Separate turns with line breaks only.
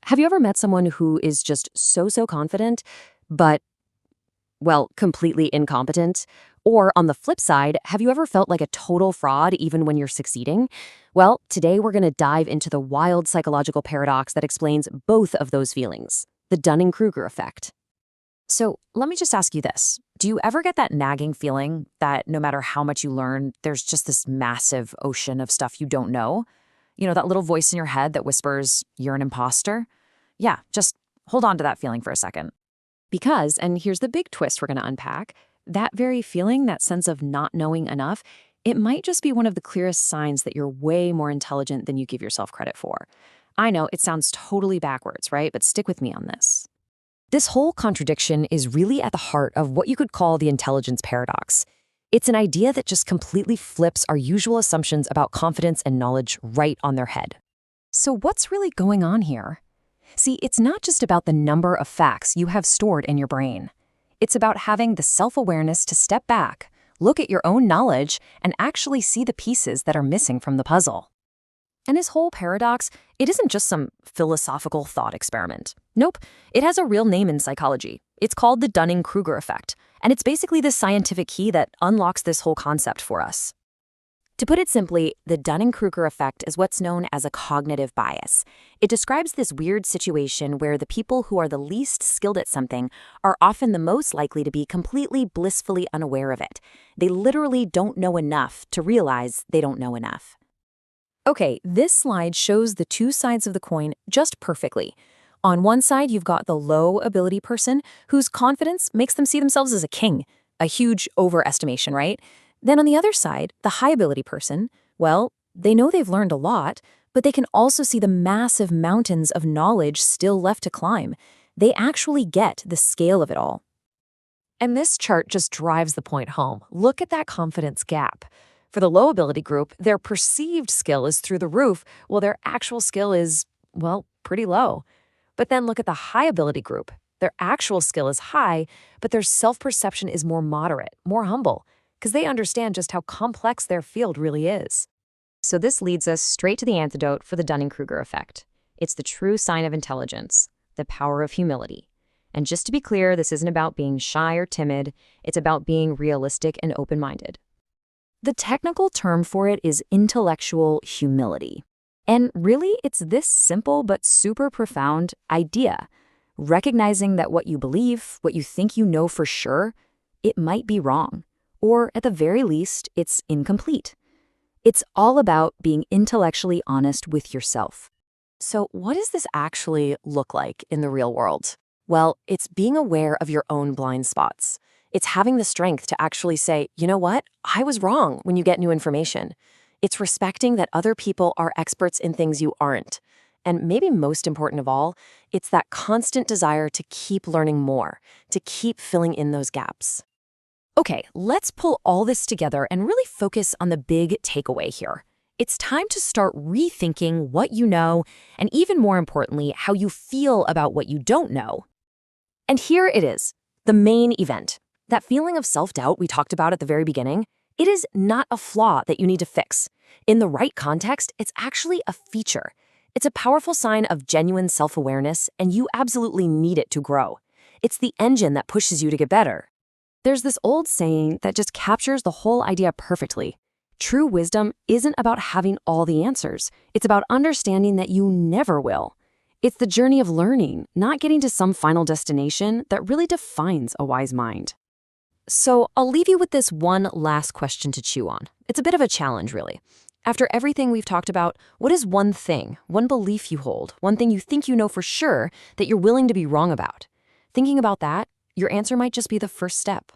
Have you ever met someone who is just so confident, but, well, completely incompetent? Or on the flip side, have you ever felt like a total fraud even when you're succeeding? Well, today we're going to dive into the wild psychological paradox that explains both of those feelings, the Dunning-Kruger effect.
So let me just ask you this. Do you ever get that nagging feeling that no matter how much you learn, there's just this massive ocean of stuff you don't know? That little voice in your head that whispers, you're an imposter? Yeah, just hold on to that feeling for a second.
Because, and here's the big twist we're going to unpack, that very feeling, that sense of not knowing enough, it might just be one of the clearest signs that you're way more intelligent than you give yourself credit for. I know it sounds totally backwards, right? But stick with me on this. This whole contradiction is really at the heart of what you could call the intelligence paradox. It's an idea that just completely flips our usual assumptions about confidence and knowledge right on their head. So what's really going on here? See, it's not just about the number of facts you have stored in your brain. It's about having the self-awareness to step back, look at your own knowledge, and actually see the pieces that are missing from the puzzle. And this whole paradox, it isn't just some philosophical thought experiment. Nope, it has a real name in psychology. It's called the Dunning-Kruger effect, and it's basically the scientific key that unlocks this whole concept for us. To put it simply, the Dunning-Kruger effect is what's known as a cognitive bias. It describes this weird situation where the people who are the least skilled at something are often the most likely to be completely blissfully unaware of it. They literally don't know enough to realize they don't know enough. Okay, this slide shows the two sides of the coin just perfectly. On one side, you've got the low-ability person whose confidence makes them see themselves as a king, a huge overestimation, right? Then on the other side, the high-ability person, well, they know they've learned a lot, but they can also see the massive mountains of knowledge still left to climb. They actually get the scale of it all. And this chart just drives the point home. Look at that confidence gap. For the low-ability group, their perceived skill is through the roof, while their actual skill is, well, pretty low. But then look at the high-ability group. Their actual skill is high, but their self-perception is more moderate, more humble, because they understand just how complex their field really is. So this leads us straight to the antidote for the Dunning-Kruger effect. It's the true sign of intelligence, the power of humility. And just to be clear, this isn't about being shy or timid. It's about being realistic and open-minded. The technical term for it is intellectual humility. And really, it's this simple but super profound idea. Recognizing that what you believe, what you think you know for sure, it might be wrong. Or at the very least, it's incomplete. It's all about being intellectually honest with yourself. So what does this actually look like in the real world? Well, it's being aware of your own blind spots. It's having the strength to actually say, you know what? I was wrong when you get new information. It's respecting that other people are experts in things you aren't. And maybe most important of all, it's that constant desire to keep learning more, to keep filling in those gaps. Okay, let's pull all this together and really focus on the big takeaway here. It's time to start rethinking what you know, and even more importantly, how you feel about what you don't know. And here it is, the main event. That feeling of self-doubt we talked about at the very beginning, it is not a flaw that you need to fix. In the right context, it's actually a feature. It's a powerful sign of genuine self-awareness, and you absolutely need it to grow. It's the engine that pushes you to get better. There's this old saying that just captures the whole idea perfectly. True wisdom isn't about having all the answers. It's about understanding that you never will. It's the journey of learning, not getting to some final destination that really defines a wise mind. So I'll leave you with this one last question to chew on. It's a bit of a challenge, really. After everything we've talked about, what is one thing, one belief you hold, one thing you think you know for sure that you're willing to be wrong about? Thinking about that, your answer might just be the first step.